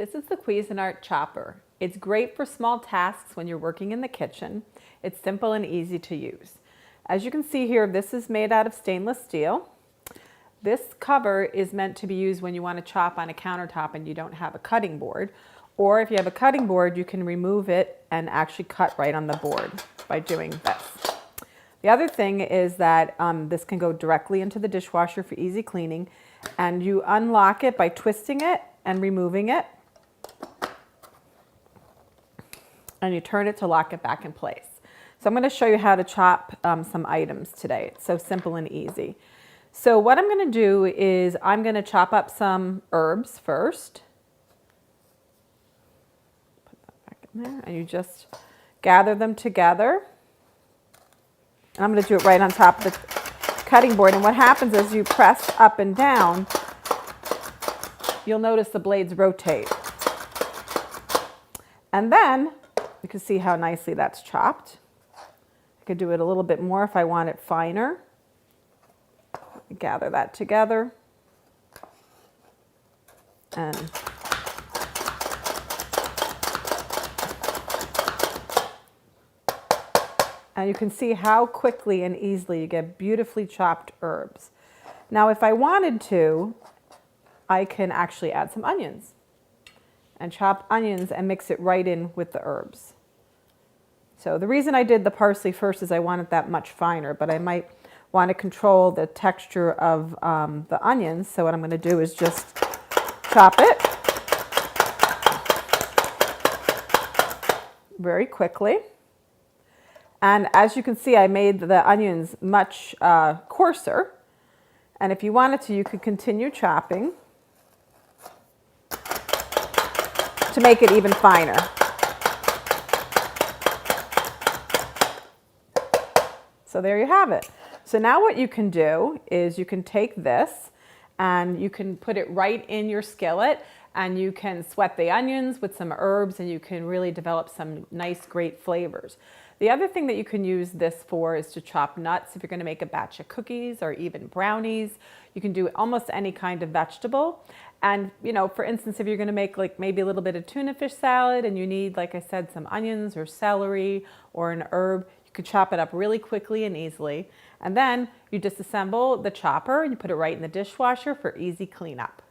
This is the Cuisinart chopper. It's great for small tasks when you're working in the kitchen. It's simple and easy to use. As you can see here, this is made out of stainless steel. This cover is meant to be used when you want to chop on a countertop and you don't have a cutting board. Or if you have a cutting board, you can remove it and actually cut right on the board by doing this. The other thing is that this can go directly into the dishwasher for easy cleaning, and you unlock it by twisting it and removing it, and you turn it to lock it back in place. So I'm going to show you how to chop some items today. It's so simple and easy. So what I'm going to do is I'm going to chop up some herbs first. Put that back in there, and you just gather them together. And I'm going to do it right on top of the cutting board. And what happens is you press up and down, you'll notice the blades rotate. And then you can see how nicely that's chopped. I could do it a little bit more if I want it finer. Gather that together. And you can see how quickly and easily you get beautifully chopped herbs. Now, if I wanted to, I can actually add some onions and chop onions and mix it right in with the herbs. So the reason I did the parsley first is I want it that much finer, but I might want to control the texture of the onions. So what I'm going to do is just chop it very quickly. And as you can see, I made the onions much coarser. And if you wanted to, you could continue chopping to make it even finer. So there you have it. So now what you can do is you can take this and you can put it right in your skillet, and you can sweat the onions with some herbs, and you can really develop some nice, great flavors. The other thing that you can use this for is to chop nuts. If you're going to make a batch of cookies or even brownies, you can do almost any kind of vegetable. And, you know, for instance, if you're going to make like maybe a little bit of tuna fish salad and you need, like I said, some onions or celery or an herb, you can chop it up really quickly and easily. And then you disassemble the chopper and you put it right in the dishwasher for easy cleanup.